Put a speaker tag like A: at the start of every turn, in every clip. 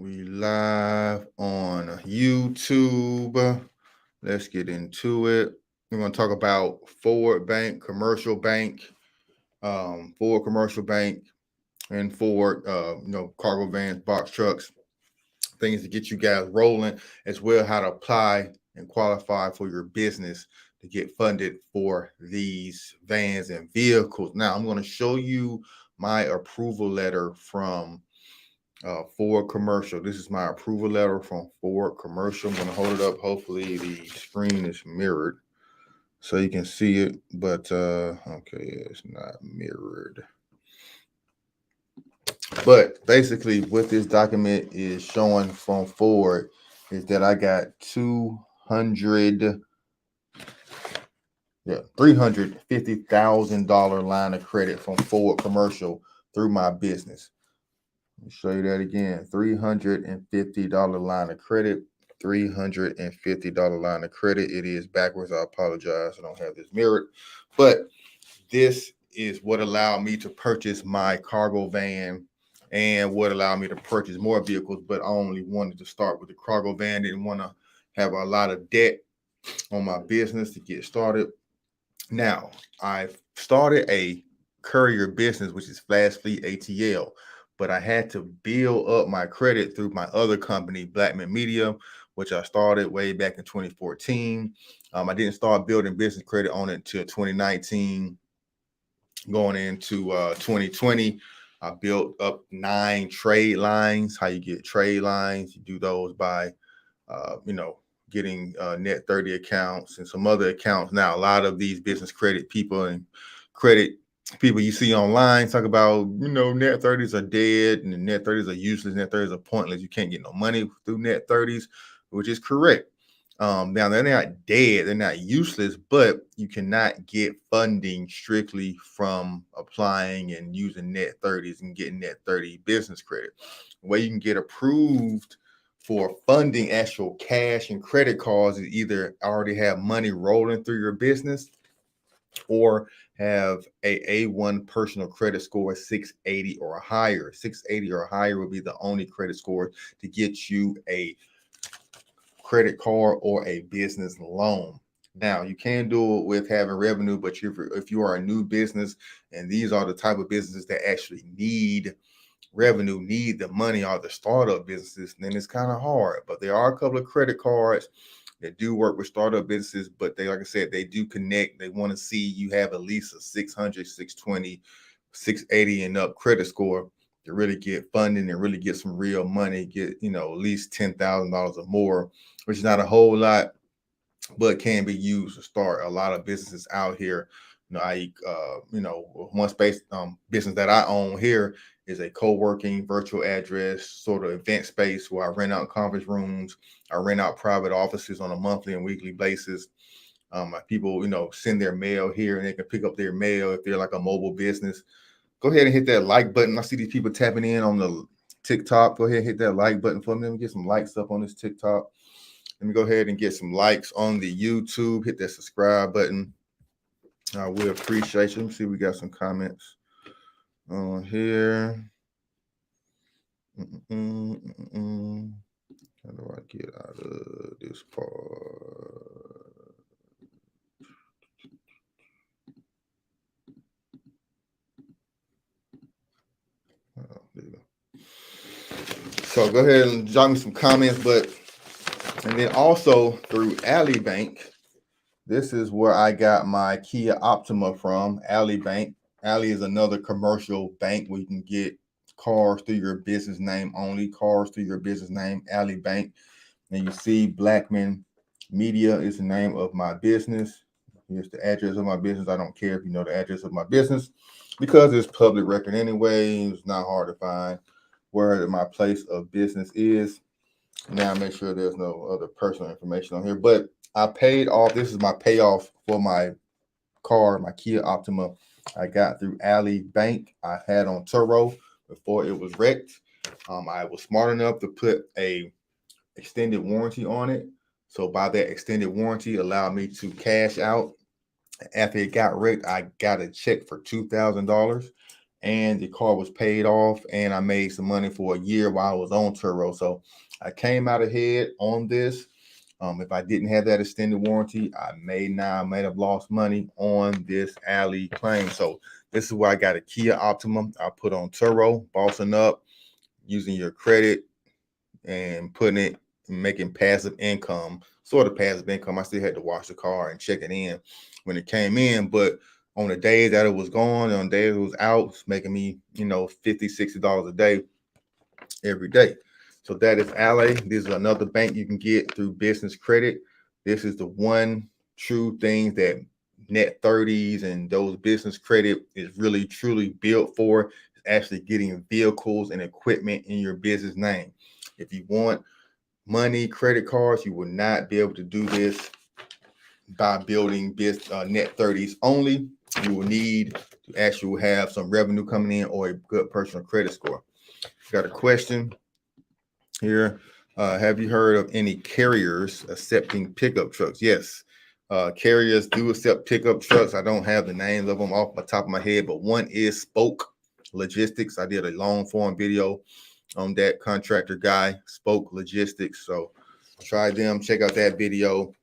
A: We live on YouTube. Let's get into it. We're going to talk about Forward Bank, Commercial Bank, Ford Commercial Bank, and Ford, cargo vans, box trucks, things to get you guys rolling, as well how to apply and qualify for your business to get funded for these vans and vehicles. Now, I'm going to show you my approval letter from Ford Commercial. This is my approval letter from Ford Commercial. I'm going to hold it up. Hopefully the screen is mirrored so you can see it, but okay, it's not mirrored. But basically what this document is showing from Ford is that I got $350,000 line of credit from Ford Commercial through my business. Let me show you that again. $350 line of credit. $350 line of credit. It is backwards. I apologize. I don't have this mirrored. But this is what allowed me to purchase my cargo van and what allowed me to purchase more vehicles. But I only wanted to start with the cargo van. Didn't want to have a lot of debt on my business to get started. Now, I've started a courier business, which is Flash Fleet ATL, but I had to build up my credit through my other company, Blackman Media, which I started way back in 2014. I didn't start building business credit on it until 2019. Going into 2020, I built up 9 trade lines. How you get trade lines? You do those by, getting net 30 accounts and some other accounts. Now, a lot of these business credit people and credit people you see online talk about, net 30s are dead and net 30s are useless. Net 30s are pointless. You can't get no money through net 30s, which is correct. Now, they're not dead, they're not useless, but you cannot get funding strictly from applying and using net 30s and getting net 30 business credit. The way you can get approved for funding actual cash and credit cards is either already have money rolling through your business or have a A1 personal credit score 680 or higher. 680 or higher would be the only credit score to get you a credit card or a business loan. Now, you can do it with having revenue, but if you are a new business and these are the type of businesses that actually need revenue, need the money, or the startup businesses, then it's kind of hard. But there are a couple of credit cards that do work with startup businesses, but they, like I said, they do connect. They want to see you have at least a 600, 620, 680 and up credit score to really get funding and really get some real money, get, at least $10,000 or more, which is not a whole lot, but can be used to start a lot of businesses out here. One space business that I own here is a co-working virtual address sort of event space where I rent out conference rooms. I rent out private offices on a monthly and weekly basis. My people, send their mail here and they can pick up their mail if they're like a mobile business. Go ahead and hit that like button. I see these people tapping in on the TikTok. Go ahead and hit that like button for me. Let me get some likes up on this TikTok. Let me go ahead and get some likes on the YouTube. Hit that subscribe button. I will appreciate you. Let me see, we got some comments on here. How do I get out of this part? Oh, there you go. So go ahead and drop me some comments, and then also through Alley Bank, this is where I got my Kia Optima from. Alley Bank. Alley is another commercial bank where you can get cars through your business name only. Cars through your business name, Alley Bank. And you see Blackman Media is the name of my business. Here's the address of my business. I don't care if you know the address of my business because it's public record anyway. It's not hard to find where my place of business is. Now make sure there's no other personal information on here. But I paid off. This is my payoff for my car, my Kia Optima. I got through Alley Bank. I had on Turo before it was wrecked. I was smart enough to put a extended warranty on it. So by that extended warranty allowed me to cash out. After it got wrecked, I got a check for $2,000 and the car was paid off, and I made some money for a year while I was on Turo. So I came out ahead on this. If I didn't have that extended warranty, I may have lost money on this alley claim. So this is where I got a Kia Optima. I put on Turo, bossing up, using your credit and putting it, making passive income, sort of passive income. I still had to wash the car and check it in when it came in, but on the days that it was gone, on the days it was out, it's making me, $50, $60 a day every day. So that is Ally. This is another bank you can get through business credit. This is the one true thing that net 30s and those business credit is really truly built for, is actually getting vehicles and equipment in your business name. If you want money, credit cards, you will not be able to do this by building net 30s only. You will need to actually have some revenue coming in or a good personal credit score. Got a question here. Have you heard of any carriers accepting pickup trucks? Yes. Carriers do accept pickup trucks. I don't have the names of them off the top of my head, but one is Spoke Logistics. I did a long form video on that contractor guy, Spoke Logistics. So try them, check out that video.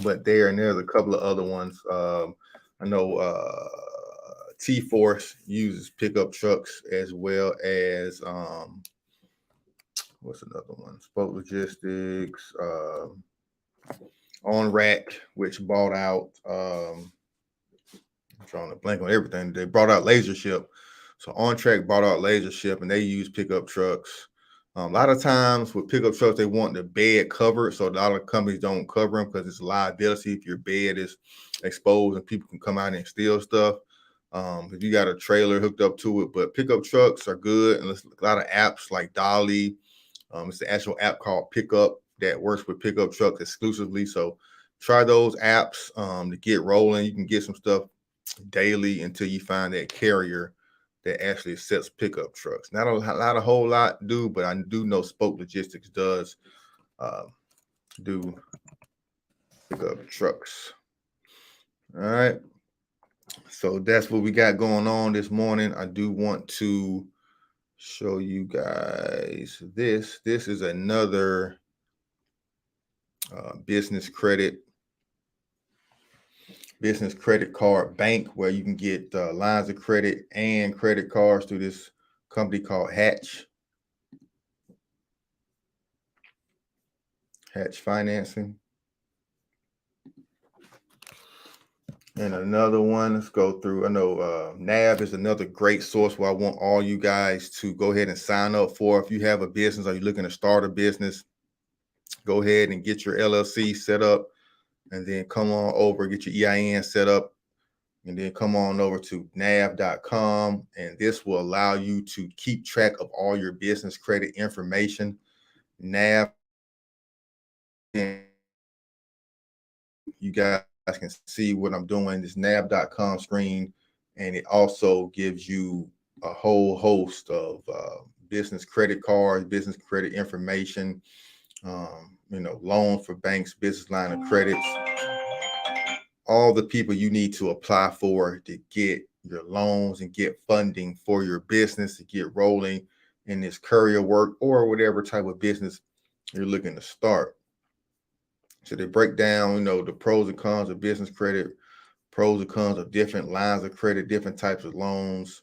A: But there's a couple of other ones. I know T-Force uses pickup trucks, as well as what's another one? Spoke Logistics, On Rack, which bought out I'm trying to blank on everything. They brought out Laser Ship. So On Track bought out Laser Ship, and they use pickup trucks. A lot of times with pickup trucks, they want the bed covered. So a lot of companies don't cover them because it's a liability if your bed is exposed and people can come out and steal stuff. If you got a trailer hooked up to it, but pickup trucks are good. And there's a lot of apps like Dolly. It's the actual app called Pickup that works with pickup trucks exclusively. So try those apps to get rolling. You can get some stuff daily until you find that carrier that actually accepts pickup trucks. Not a whole lot do, but I do know Spoke Logistics does do pickup trucks. All right. So that's what we got going on this morning. I do want to show you guys this. This is another business credit card bank where you can get lines of credit and credit cards through this company called Hatch Financing. And another one, let's go through. I know NAV is another great source where I want all you guys to go ahead and sign up for. If you have a business or you're looking to start a business, go ahead and get your LLC set up, and then come on over, get your EIN set up, and then come on over to nav.com. And this will allow you to keep track of all your business credit information. NAV, you guys can see what I'm doing, this nav.com screen, and it also gives you a whole host of business credit cards, business credit information, loans for banks, business line of credits, all the people you need to apply for to get your loans and get funding for your business to get rolling in this courier work or whatever type of business you're looking to start. So they break down, the pros and cons of business credit, pros and cons of different lines of credit, different types of loans.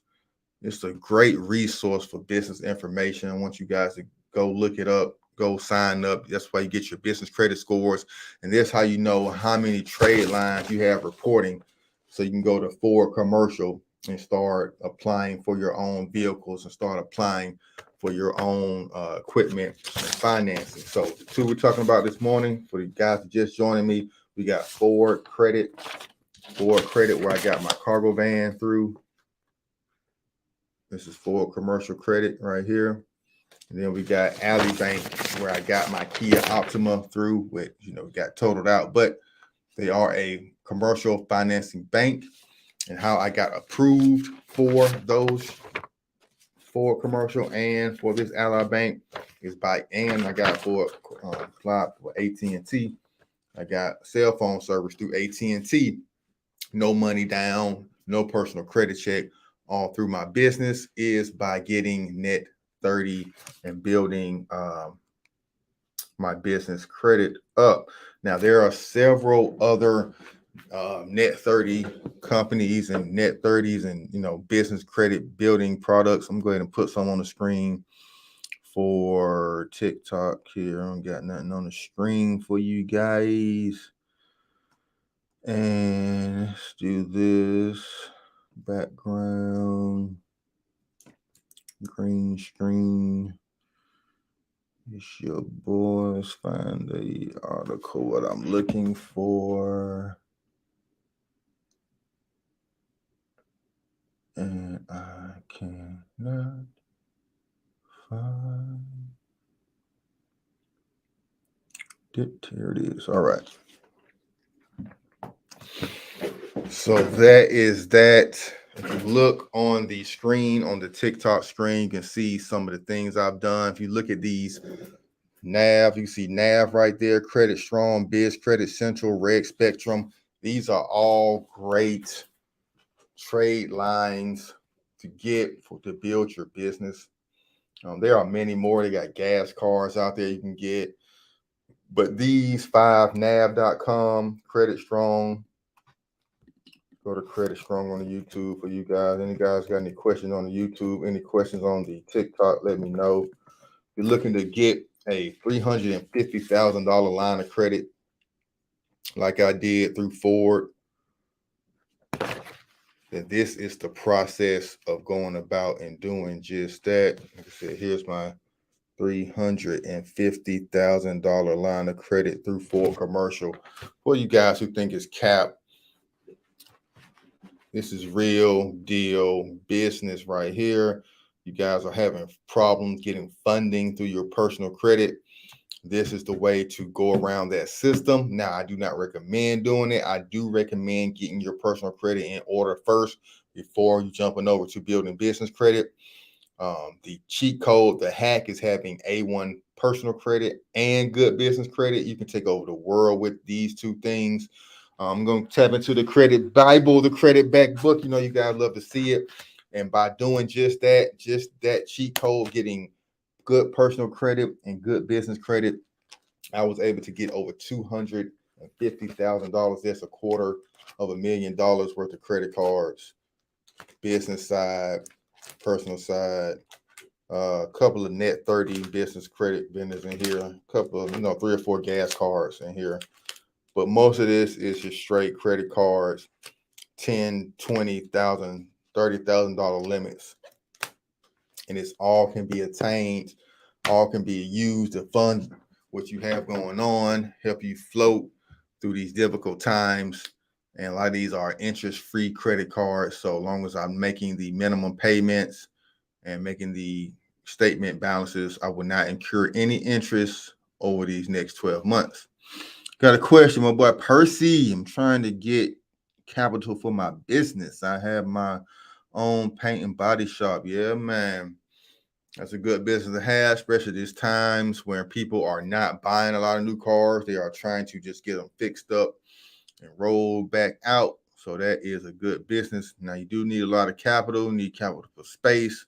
A: It's a great resource for business information. I want you guys to go look it up, go sign up. That's why you get your business credit scores. And that's how you know how many trade lines you have reporting. So you can go to Ford Commercial and start applying for your own vehicles and start applying for your own equipment and financing. So the two we're talking about this morning, for the guys who just joining me, we got Ford Credit, where I got my cargo van through. This is Ford Commercial Credit right here. And then we got Ally Bank, where I got my Kia Optima through, which, got totaled out, but they are a commercial financing bank. And how I got approved for those for commercial and for this Ally Bank is I got for AT&T. I got cell phone service through AT&T. No money down, no personal credit check. all through my business is by getting net 30 and building my business credit up. Now, there are several other net 30 companies and net 30s and business credit building products. I'm going to put some on the screen for TikTok here. I don't got nothing on the screen for you guys. And let's do this background, green screen. It's your boys. Find the article what I'm looking for. And I cannot find it. Here it is. All right. So that is that. If you look on the screen, on the TikTok screen, you can see some of the things I've done. If you look at these NAV, you see NAV right there, Credit Strong, Biz Credit Central, Red Spectrum. These are all great trade lines to to build your business. There are many more. They got gas cards out there you can get. But these 5, nav.com, Credit Strong. Go to Credit Strong on the YouTube for you guys. Any guys got any questions on the YouTube? Any questions on the TikTok? Let me know. If you're looking to get a $350,000 line of credit, like I did through Ford, then this is the process of going about and doing just that. Like I said, here's my $350,000 line of credit through Ford Commercial. For you guys who think it's cap, this is real deal business right here. You guys are having problems getting funding through your personal credit. This is the way to go around that system. Now, I do not recommend doing it. I do recommend getting your personal credit in order first before you jumping over to building business credit. The cheat code, the hack is having A1 personal credit and good business credit. You can take over the world with these two things. I'm going to tap into the credit Bible, the credit back book. You guys love to see it. And by doing just that cheat code, getting good personal credit and good business credit, I was able to get over $250,000. That's $250,000 worth of credit cards, business side, personal side. A couple of net 30 business credit vendors in here, a couple of 3 or 4 gas cards in here. But most of this is just straight credit cards, $10,000, $20,000, $30,000 limits. And it's all can be attained, all can be used to fund what you have going on, help you float through these difficult times. And a lot of these are interest-free credit cards. So long as I'm making the minimum payments and making the statement balances, I will not incur any interest over these next 12 months. Got a question, my boy Percy. I'm trying to get capital for my business. I have my own paint and body shop. Yeah, man. That's a good business to have, especially these times when people are not buying a lot of new cars. They are trying to just get them fixed up and roll back out. So that is a good business. Now, you do need a lot of capital. You need capital for space.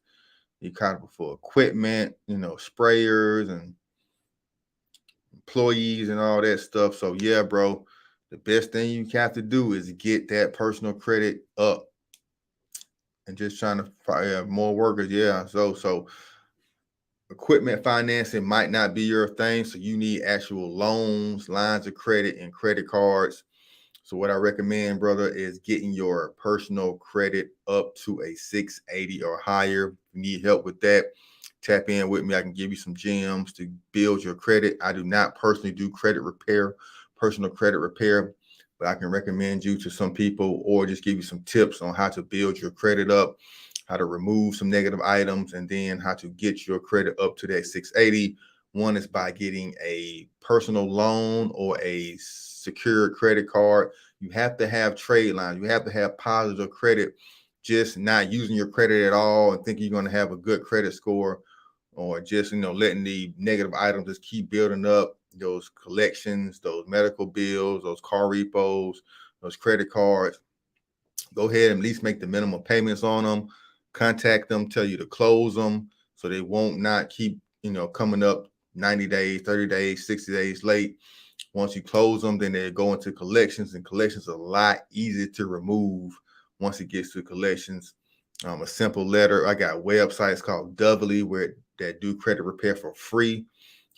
A: You need capital for equipment, sprayers and employees and all that stuff. So yeah, bro, the best thing you have to do is get that personal credit up and just trying to find more workers. Yeah. So equipment financing might not be your thing. So you need actual loans, lines of credit, and credit cards. So what I recommend, brother, is getting your personal credit up to a 680 or higher. If you need help with that, tap in with me. I can give you some gems to build your credit. I do not personally do credit repair, personal credit repair, but I can recommend you to some people or just give you some tips on how to build your credit up, how to remove some negative items, and then how to get your credit up to that 680. One is by getting a personal loan or a secured credit card. You have to have trade lines. You have to have positive credit. Just not using your credit at all and thinking you're going to have a good credit score, or just letting the negative items just keep building up. Those collections, those medical bills, those car repos, those credit cards. Go ahead and at least make the minimum payments on them. contact them, tell you to close them, so they won't not keep, coming up 90 days, 30 days, 60 days late. Once you close them, then they go into collections, and collections are a lot easier to remove once it gets to collections. A simple letter. I got websites called Doubly that do credit repair for free,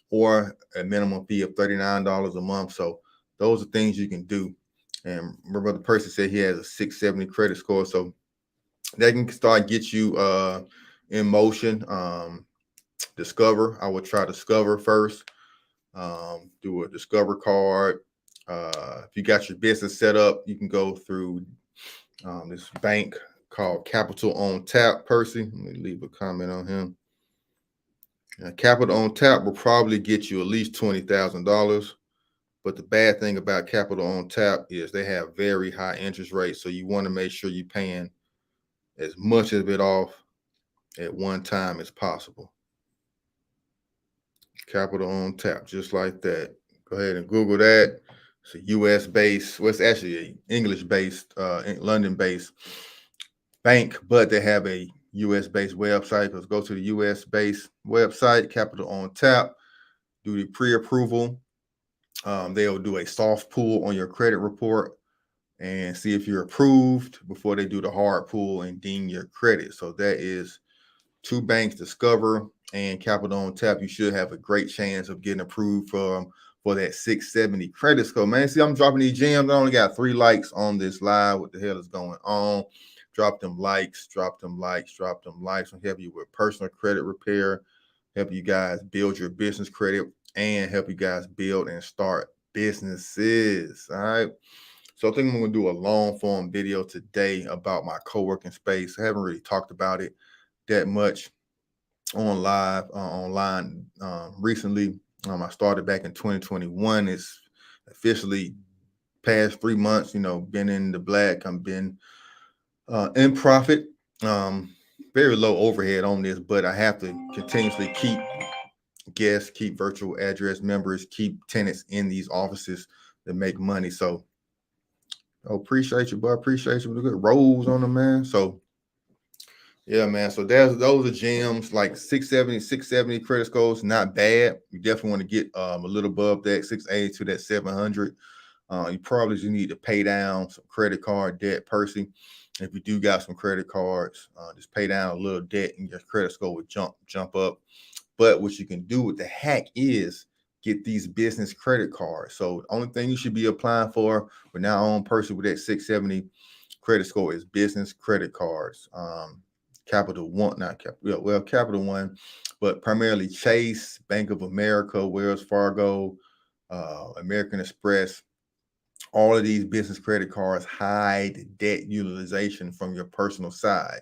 A: or a minimum fee of $39 a month. So those are things you can do. And my brother Percy said he has a 670 credit score, so that can start get you in motion. Discover. I would try Discover first. Do a Discover card. If you got your business set up, you can go through this bank called Capital on Tap. Percy, let me leave a comment on him. Capital on Tap will probably get you at least $20,000. But the bad thing about Capital on Tap is they have very high interest rates. So you want to make sure you're paying as much of it off at one time as possible. Capital on Tap, just like that. Go ahead and Google that. It's a US based, well, it's actually an English based, London based bank, but they have a US based website. Let's go to the US based website, Capital on Tap, do the pre-approval. They'll do a soft pull on your credit report and see if you're approved before they do the hard pull and ding your credit. So that is two banks, Discover and Capital on Tap. You should have a great chance of getting approved for that 670 credit score. Man, see, I'm dropping these gems. I only got 3 likes on this live. What the hell is going on? Drop them likes, drop them likes, drop them likes. I'm helping you with personal credit repair, help you guys build your business credit, and help you guys build and start businesses. All right. So I think I'm going to do a long form video today about my co-working space. I haven't really talked about it that much online recently. I started back in 2021. It's officially past 3 months, been in the black. I've been in profit, very low overhead on this, but I have to continuously keep guests, keep virtual address members, keep tenants in these offices that make money. So appreciate you, bro. Appreciate you with the good rolls on them, man. So yeah, man. So those are gems like 670 credit scores, not bad. You definitely want to get a little above that 680 to that 700. You probably just need to pay down some credit card debt, Percy. If you do got some credit cards, just pay down a little debt and your credit score would jump up. But what you can do with the hack is get these business credit cards. So the only thing you should be applying for now on Percy with that 670 credit score is business credit cards. Capital One, not Capital, well, Capital One, but primarily Chase, Bank of America, Wells Fargo, American Express. All of these business credit cards hide debt utilization from your personal side.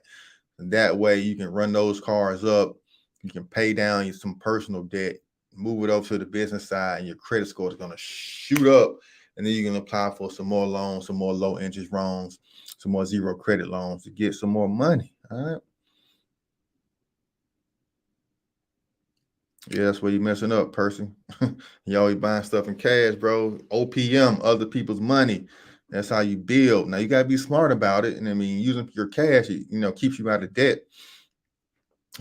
A: And that way you can run those cards up. You can pay down some personal debt, move it over to the business side, and your credit score is going to shoot up. And then you can apply for some more loans, some more low interest loans, some more zero credit loans to get some more money. All right. Yeah, that's where you're messing up, Percy. You always buying stuff in cash, bro. OPM, other people's money. That's how you build. Now you gotta be smart about it. And I mean, using your cash, keeps you out of debt.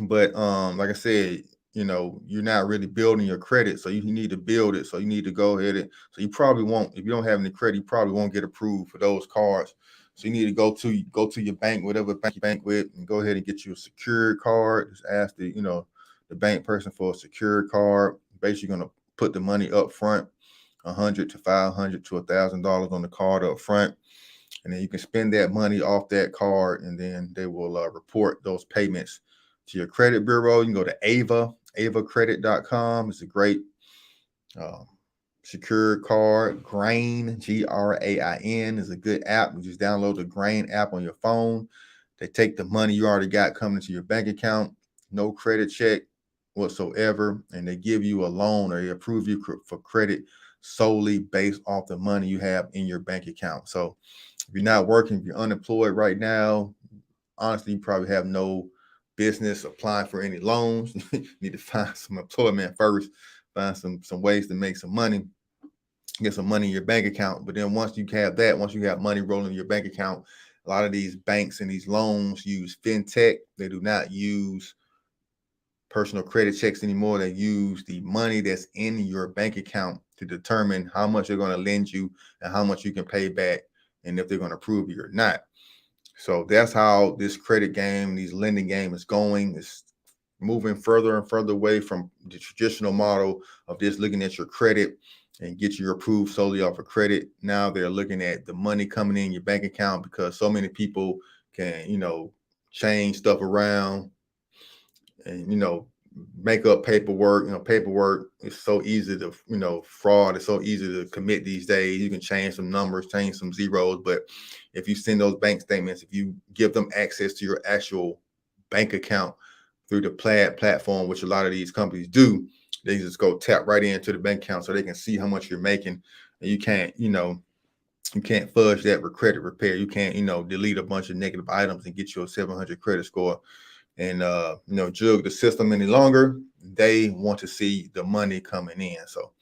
A: But like I said, you're not really building your credit, so you need to build it. So you need to go ahead so you probably won't, if you don't have any credit, you probably won't get approved for those cards. So you need to go to your bank, whatever bank you bank with, and go ahead and get you a secured card. Just ask the bank person for a secured card. Basically, going to put the money up front, $100 to $500 to $1,000 on the card up front, and then you can spend that money off that card, and then they will report those payments to your credit bureau. You can go to avacredit.com. It's a great secured card. Grain, GRAIN, is a good app. You just download the Grain app on your phone. They take the money you already got coming into your bank account, no credit check whatsoever, and they give you a loan, or they approve you for credit solely based off the money you have in your bank account. So if you're not working, if you're unemployed right now, honestly, you probably have no business applying for any loans. You need to find some employment first, find some ways to make some money, get some money in your bank account. But then once you have money rolling in your bank account, A lot of these banks and these loans use fintech. They do not use personal credit checks anymore. They use the money that's in your bank account to determine how much they're going to lend you and how much you can pay back, and if they're going to approve you or not. So that's how this credit game, these lending game is going. It's moving further and further away from the traditional model of just looking at your credit and get you approved solely off of credit. Now they're looking at the money coming in your bank account, because so many people can, change stuff around and, make up paperwork. Paperwork is so easy to, fraud is so easy to commit these days. You can change some numbers, change some zeros, but if you send those bank statements, if you give them access to your actual bank account through the Plaid platform, which a lot of these companies do, they just go tap right into the bank account so they can see how much you're making. And you can't fudge that with credit repair. You can't, delete a bunch of negative items and get you a 700 credit score and jug the system any longer. They want to see the money coming in. So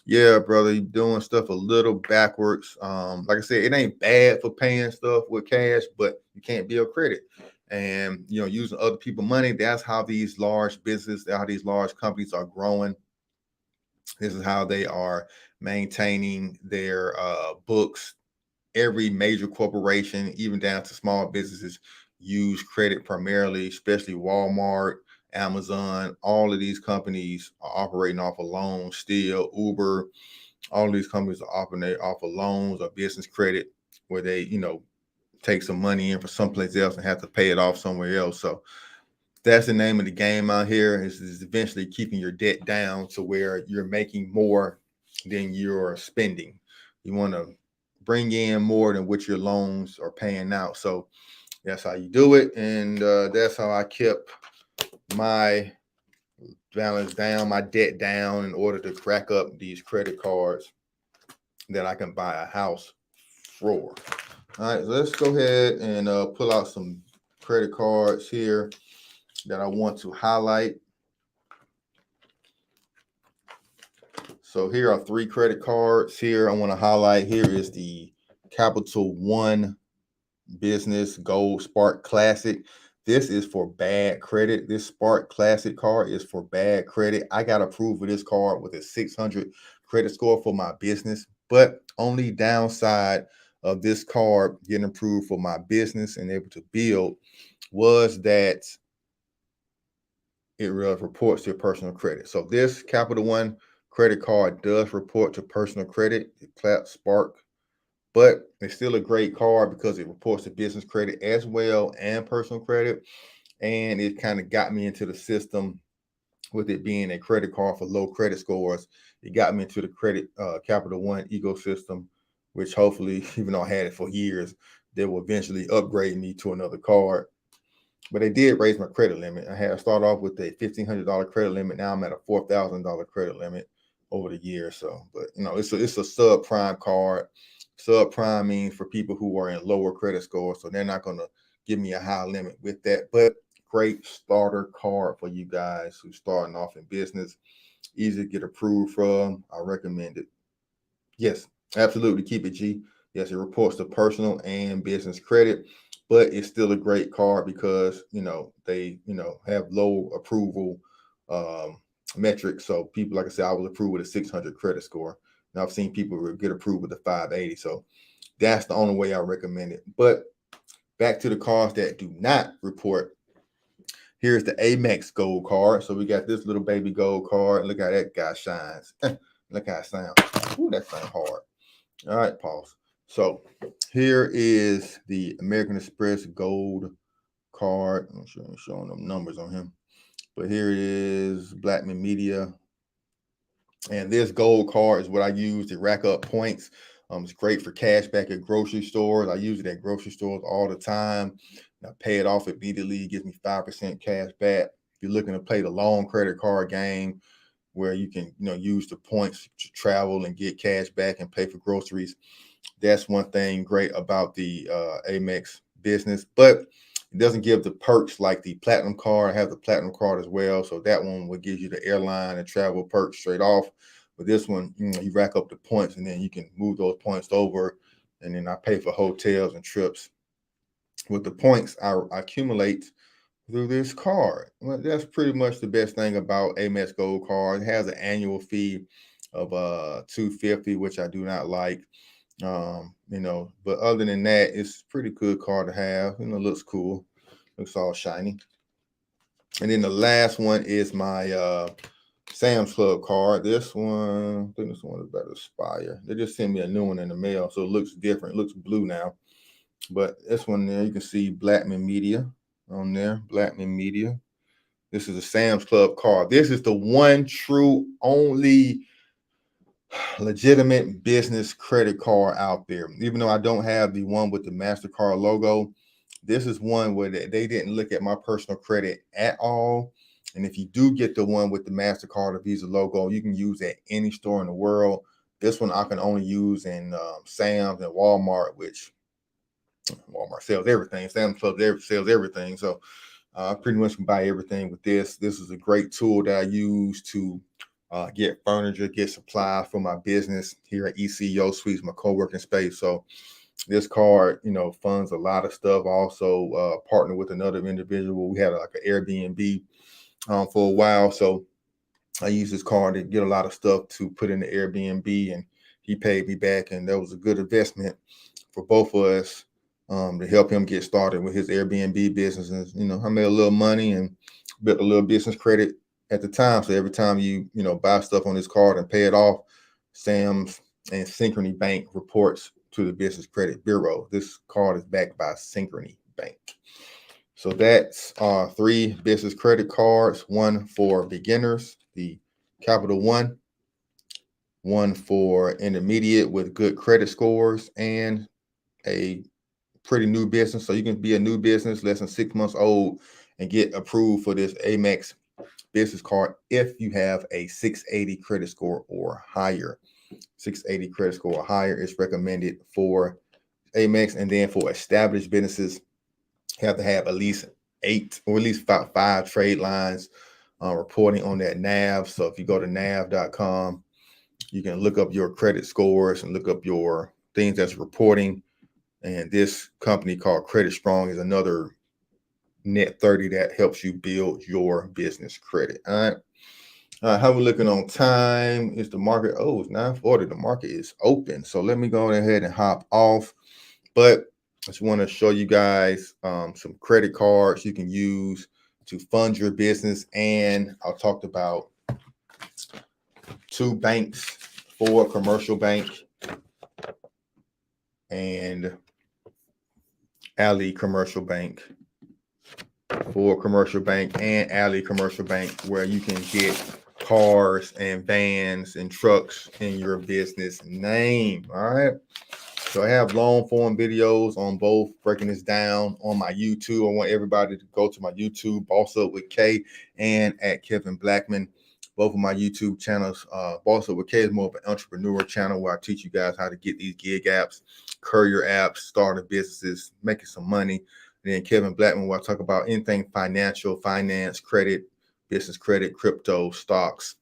A: yeah, brother, you're doing stuff a little backwards. Like I said, it ain't bad for paying stuff with cash, but you can't build credit. And using other people's money, that's how these large businesses, how these large companies are growing. This is how they are maintaining their books. Every major corporation, even down to small businesses, use credit primarily, especially Walmart, Amazon. All of these companies are operating off of loans still. Uber, all of these companies are operating off of loans or business credit, where they, take some money in for someplace else and have to pay it off somewhere else. So that's the name of the game out here, is eventually keeping your debt down to where you're making more than you're spending. You want to bring in more than what your loans are paying out. So that's how you do it. And that's how I kept my balance down, my debt down, in order to crack up these credit cards that I can buy a house for. All right, so let's go ahead and pull out some credit cards here that I want to highlight. So here are 3 credit cards here I want to highlight. Here is the Capital One Business Gold Spark Classic. This is for bad credit. This Spark Classic card is for bad credit. I got approved for this card with a 600 credit score for my business, but only downside of this card getting approved for my business and able to build was that it reports to your personal credit. So this Capital One credit card does report to personal credit, the Spark, but it's still a great card because it reports to business credit as well and personal credit. And it kind of got me into the system with it being a credit card for low credit scores. It got me into the credit Capital One ecosystem, which hopefully, even though I had it for years, they will eventually upgrade me to another card. But they did raise my credit limit. I had to start off with a $1,500 credit limit. Now I'm at a $4,000 credit limit over the year. So, but it's a subprime card. Subprime means for people who are in lower credit scores, so they're not going to give me a high limit with that. But great starter card for you guys who's starting off in business. Easy to get approved from. I recommend it. Yes, absolutely. Keep it G. Yes, it reports to personal and business credit, but it's still a great card because they have low approval metrics. So people, like I said, I was approved with a 600 credit score. Now I've seen people get approved with a 580. So that's the only way I recommend it. But back to the cards that do not report. Here's the Amex Gold card. So we got this little baby gold card. Look how that guy shines. Look how it sounds. Ooh, that sounds hard. All right, pause. So here is the American Express Gold card. I'm showing them numbers on him. But here it is, Blackman Media. And this gold card is what I use to rack up points. It's great for cash back at grocery stores. I use it at grocery stores all the time. I pay it off immediately. It gives me 5% cash back. If you're looking to play the long credit card game where you can, use the points to travel and get cash back and pay for groceries, that's one thing great about the Amex business. But it doesn't give the perks like the platinum card. I have the platinum card as well. So that one will give you the airline and travel perks straight off. But this one, you rack up the points and then you can move those points over. And then I pay for hotels and trips with the points I accumulate through this card. Well, that's pretty much the best thing about Amex Gold Card. It has an annual fee of $250, which I do not like. But other than that, it's a pretty good card to have. Looks cool, looks all shiny. And then the last one is my Sam's Club card. This one, I think this one is better expire. They just sent me a new one in the mail, so it looks different. It looks blue now. But this one there, you can see Blackman Media on there. Blackman Media. This is a Sam's Club card. This is the one true, only legitimate business credit card out there. Even though I don't have the one with the MasterCard logo, this is one where they didn't look at my personal credit at all. And if you do get the one with the MasterCard or Visa logo, you can use at any store in the world. This one I can only use in Sam's and Walmart, which Walmart sells everything. Sam's Club sells everything. So I pretty much can buy everything with this. This is a great tool that I use to get furniture, get supplies for my business here at ECO Suites, my co-working space. So this card, funds a lot of stuff. I also partner with another individual. We had like an Airbnb for a while. So I use this card to get a lot of stuff to put in the Airbnb, and he paid me back. And that was a good investment for both of us to help him get started with his Airbnb business. And, I made a little money and built a little business credit at the time. So every time you buy stuff on this card and pay it off, Sam's and Synchrony Bank reports to the Business Credit Bureau. This card is backed by Synchrony Bank. So that's 3 business credit cards, one for beginners, the Capital one for intermediate with good credit scores, and a pretty new business. So you can be a new business, less than 6 months old, and get approved for this Amex business card if you have a 680 credit score or higher. 680 credit score or higher is recommended for Amex. And then for established businesses, you have to have at least 8 or at least 5 trade lines reporting on that NAV. So if you go to nav.com, you can look up your credit scores and look up your things that's reporting. And this company called Credit Strong is another net 30 that helps you build your business credit. All right. How we looking on time? Is the market? Oh, it's 9:40. The market is open. So let me go ahead and hop off. But I just want to show you guys some credit cards you can use to fund your business. And I talked about 2 banks, Ford Commercial Bank and Alley Commercial Bank. Ford Commercial Bank and Alley Commercial Bank, where you can get cars and vans and trucks in your business name. All right. So I have long form videos on both, breaking this down on my YouTube. I want everybody to go to my YouTube, Boss Up with K, and at Kevin Blackman. Both of my YouTube channels. Boss Up with K is more of an entrepreneur channel where I teach you guys how to get these gig apps, courier apps, starting businesses, making some money. And then Kevin Blackman, where I talk about anything financial, finance, credit, business credit, crypto, stocks,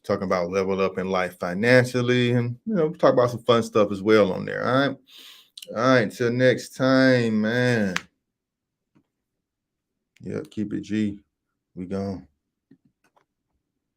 A: talking about level up in life financially, and talk about some fun stuff as well on there. All right, until next time, man. Yeah, keep it G. We gone.